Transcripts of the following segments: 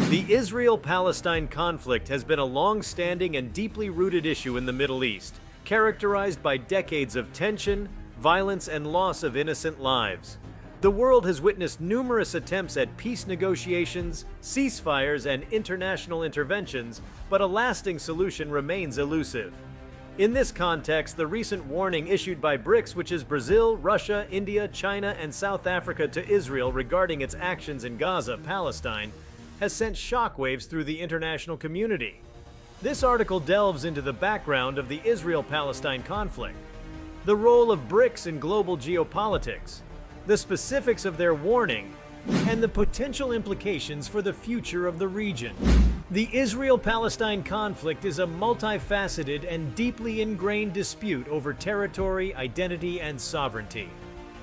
The Israel-Palestine conflict has been a long-standing and deeply rooted issue in the Middle East, characterized by decades of tension, violence, and loss of innocent lives. The world has witnessed numerous attempts at peace negotiations, ceasefires, and international interventions, but a lasting solution remains elusive. In this context, the recent warning issued by BRICS, which is Brazil, Russia, India, China, and South Africa, to Israel regarding its actions in Gaza, Palestine, has sent shockwaves through the international community. This article delves into the background of the Israel-Palestine conflict, the role of BRICS in global geopolitics, the specifics of their warning, and the potential implications for the future of the region. The Israel-Palestine conflict is a multifaceted and deeply ingrained dispute over territory, identity, and sovereignty.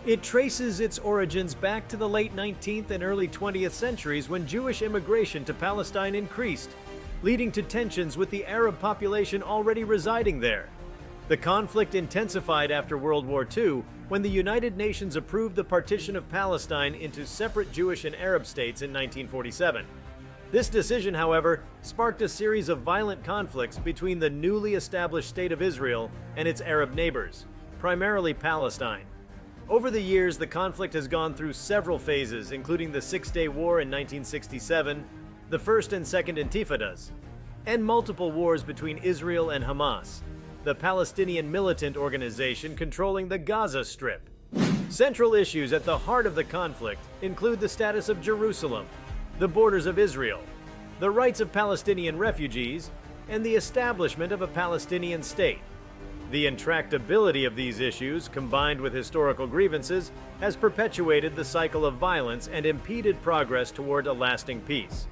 It traces its origins back to the late 19th and early 20th centuries when Jewish immigration to Palestine increased, leading to tensions with the Arab population already residing there. The conflict intensified after World War II, when the United Nations approved the partition of Palestine into separate Jewish and Arab states in 1947. This decision, however, sparked a series of violent conflicts between the newly established State of Israel and its Arab neighbors, primarily Palestine. Over the years, the conflict has gone through several phases, including the Six-Day War in 1967, the First and Second Intifadas, and multiple wars between Israel and Hamas, the Palestinian militant organization controlling the Gaza Strip. Central issues at the heart of the conflict include the status of Jerusalem, the borders of Israel, the rights of Palestinian refugees, and the establishment of a Palestinian state. The intractability of these issues, combined with historical grievances, has perpetuated the cycle of violence and impeded progress toward a lasting peace.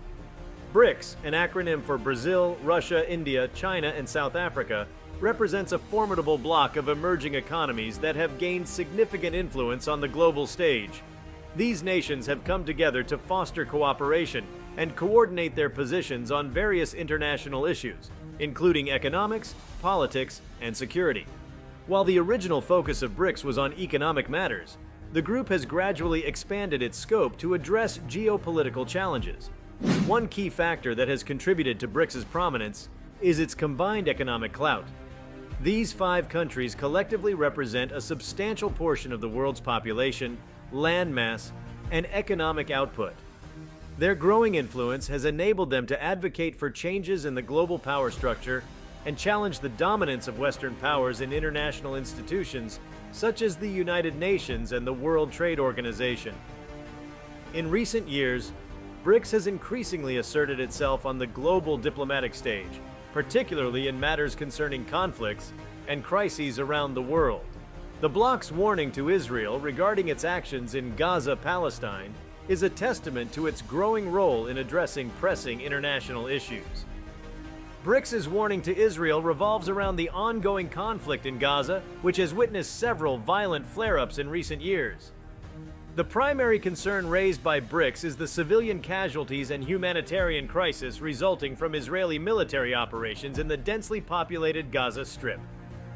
BRICS, an acronym for Brazil, Russia, India, China, and South Africa, represents a formidable bloc of emerging economies that have gained significant influence on the global stage. These nations have come together to foster cooperation and coordinate their positions on various international issues, including economics, politics, and security. While the original focus of BRICS was on economic matters, the group has gradually expanded its scope to address geopolitical challenges. One key factor that has contributed to BRICS's prominence is its combined economic clout. These 5 countries collectively represent a substantial portion of the world's population, land mass, and economic output. Their growing influence has enabled them to advocate for changes in the global power structure and challenge the dominance of Western powers in international institutions such as the United Nations and the World Trade Organization. In recent years, BRICS has increasingly asserted itself on the global diplomatic stage, particularly in matters concerning conflicts and crises around the world. The bloc's warning to Israel regarding its actions in Gaza, Palestine, is a testament to its growing role in addressing pressing international issues. BRICS's warning to Israel revolves around the ongoing conflict in Gaza, which has witnessed several violent flare-ups in recent years. The primary concern raised by BRICS is the civilian casualties and humanitarian crisis resulting from Israeli military operations in the densely populated Gaza Strip.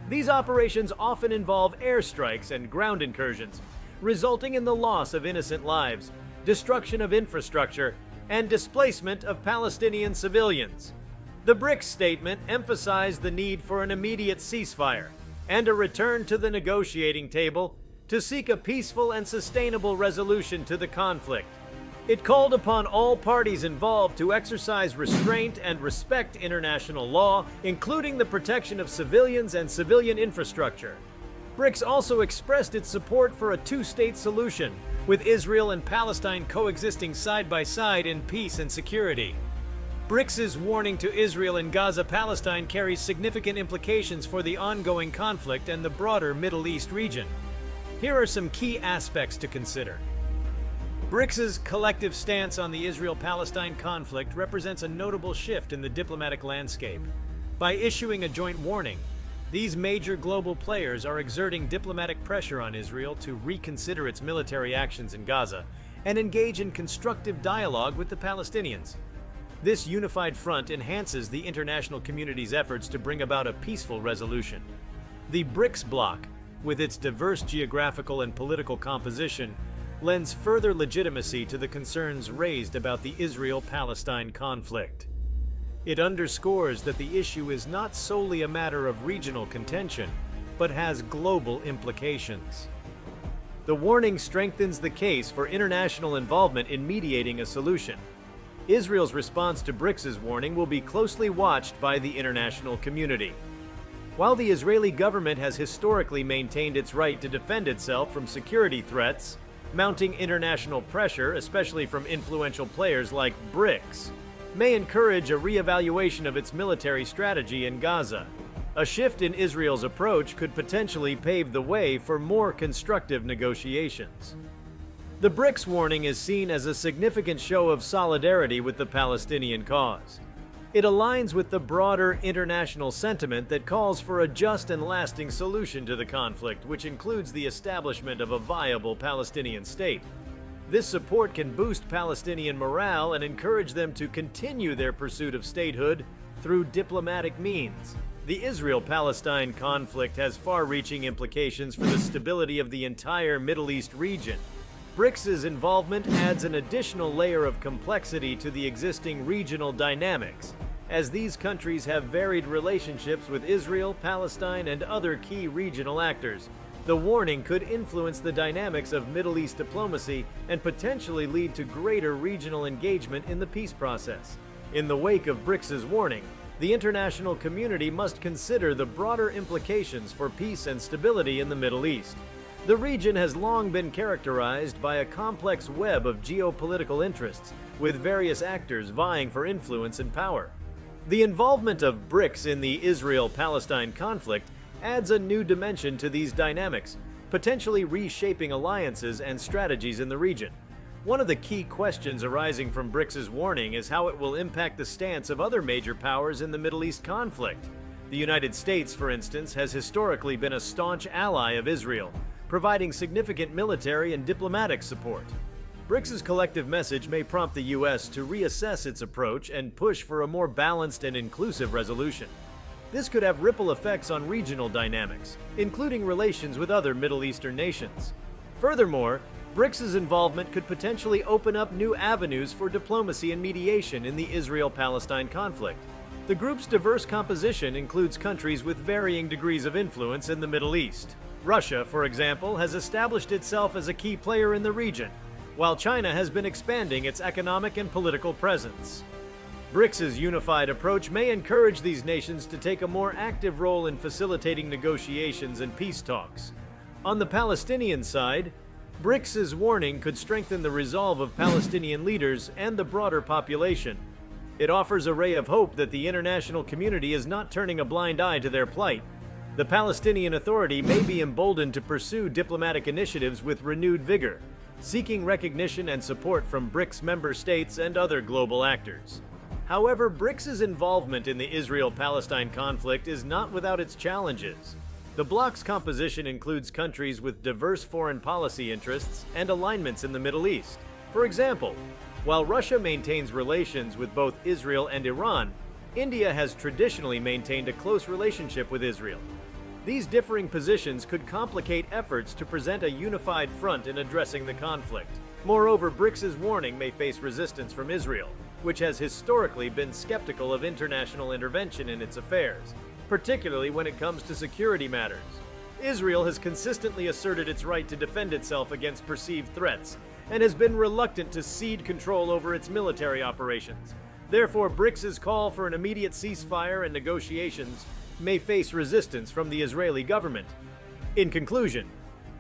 These operations often involve airstrikes and ground incursions, resulting in the loss of innocent lives, destruction of infrastructure, and displacement of Palestinian civilians. The BRICS statement emphasized the need for an immediate ceasefire and a return to the negotiating table to seek a peaceful and sustainable resolution to the conflict. It called upon all parties involved to exercise restraint and respect international law, including the protection of civilians and civilian infrastructure. BRICS also expressed its support for a two-state solution, with Israel and Palestine coexisting side by side in peace and security. BRICS's warning to Israel in Gaza, Palestine carries significant implications for the ongoing conflict and the broader Middle East region. Here are some key aspects to consider. BRICS's collective stance on the Israel-Palestine conflict represents a notable shift in the diplomatic landscape. By issuing a joint warning, these major global players are exerting diplomatic pressure on Israel to reconsider its military actions in Gaza and engage in constructive dialogue with the Palestinians. This unified front enhances the international community's efforts to bring about a peaceful resolution. The BRICS bloc, with its diverse geographical and political composition, lends further legitimacy to the concerns raised about the Israel-Palestine conflict. It underscores that the issue is not solely a matter of regional contention, but has global implications. The warning strengthens the case for international involvement in mediating a solution. Israel's response to BRICS' warning will be closely watched by the international community. While the Israeli government has historically maintained its right to defend itself from security threats, mounting international pressure, especially from influential players like BRICS, may encourage a re-evaluation of its military strategy in Gaza. A shift in Israel's approach could potentially pave the way for more constructive negotiations. The BRICS warning is seen as a significant show of solidarity with the Palestinian cause. It aligns with the broader international sentiment that calls for a just and lasting solution to the conflict, which includes the establishment of a viable Palestinian state. This support can boost Palestinian morale and encourage them to continue their pursuit of statehood through diplomatic means. The Israel-Palestine conflict has far-reaching implications for the stability of the entire Middle East region. BRICS' involvement adds an additional layer of complexity to the existing regional dynamics, as these countries have varied relationships with Israel, Palestine, and other key regional actors. The warning could influence the dynamics of Middle East diplomacy and potentially lead to greater regional engagement in the peace process. In the wake of BRICS' warning, the international community must consider the broader implications for peace and stability in the Middle East. The region has long been characterized by a complex web of geopolitical interests, with various actors vying for influence and power. The involvement of BRICS in the Israel-Palestine conflict adds a new dimension to these dynamics, potentially reshaping alliances and strategies in the region. One of the key questions arising from BRICS' warning is how it will impact the stance of other major powers in the Middle East conflict. The United States, for instance, has historically been a staunch ally of Israel, providing significant military and diplomatic support. BRICS' collective message may prompt the U.S. to reassess its approach and push for a more balanced and inclusive resolution. This could have ripple effects on regional dynamics, including relations with other Middle Eastern nations. Furthermore, BRICS' involvement could potentially open up new avenues for diplomacy and mediation in the Israel-Palestine conflict. The group's diverse composition includes countries with varying degrees of influence in the Middle East. Russia, for example, has established itself as a key player in the region, while China has been expanding its economic and political presence. BRICS' unified approach may encourage these nations to take a more active role in facilitating negotiations and peace talks. On the Palestinian side, BRICS' warning could strengthen the resolve of Palestinian leaders and the broader population. It offers a ray of hope that the international community is not turning a blind eye to their plight. The Palestinian Authority may be emboldened to pursue diplomatic initiatives with renewed vigor, seeking recognition and support from BRICS member states and other global actors. However, BRICS' involvement in the Israel-Palestine conflict is not without its challenges. The bloc's composition includes countries with diverse foreign policy interests and alignments in the Middle East. For example, while Russia maintains relations with both Israel and Iran, India has traditionally maintained a close relationship with Israel. These differing positions could complicate efforts to present a unified front in addressing the conflict. Moreover, BRICS' warning may face resistance from Israel, which has historically been skeptical of international intervention in its affairs, particularly when it comes to security matters. Israel has consistently asserted its right to defend itself against perceived threats, and has been reluctant to cede control over its military operations. Therefore, BRICS' call for an immediate ceasefire and negotiations may face resistance from the Israeli government. In conclusion,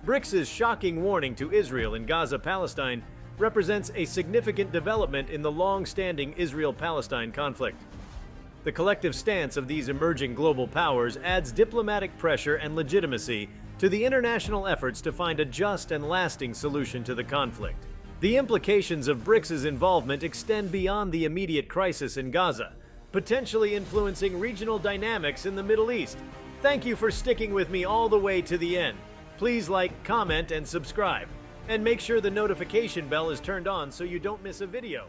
BRICS' shocking warning to Israel in Gaza-Palestine represents a significant development in the long-standing Israel-Palestine conflict. The collective stance of these emerging global powers adds diplomatic pressure and legitimacy to the international efforts to find a just and lasting solution to the conflict. The implications of BRICS' involvement extend beyond the immediate crisis in Gaza, potentially influencing regional dynamics in the Middle East. Thank you for sticking with me all the way to the end. Please like, comment, and subscribe. And make sure the notification bell is turned on so you don't miss a video.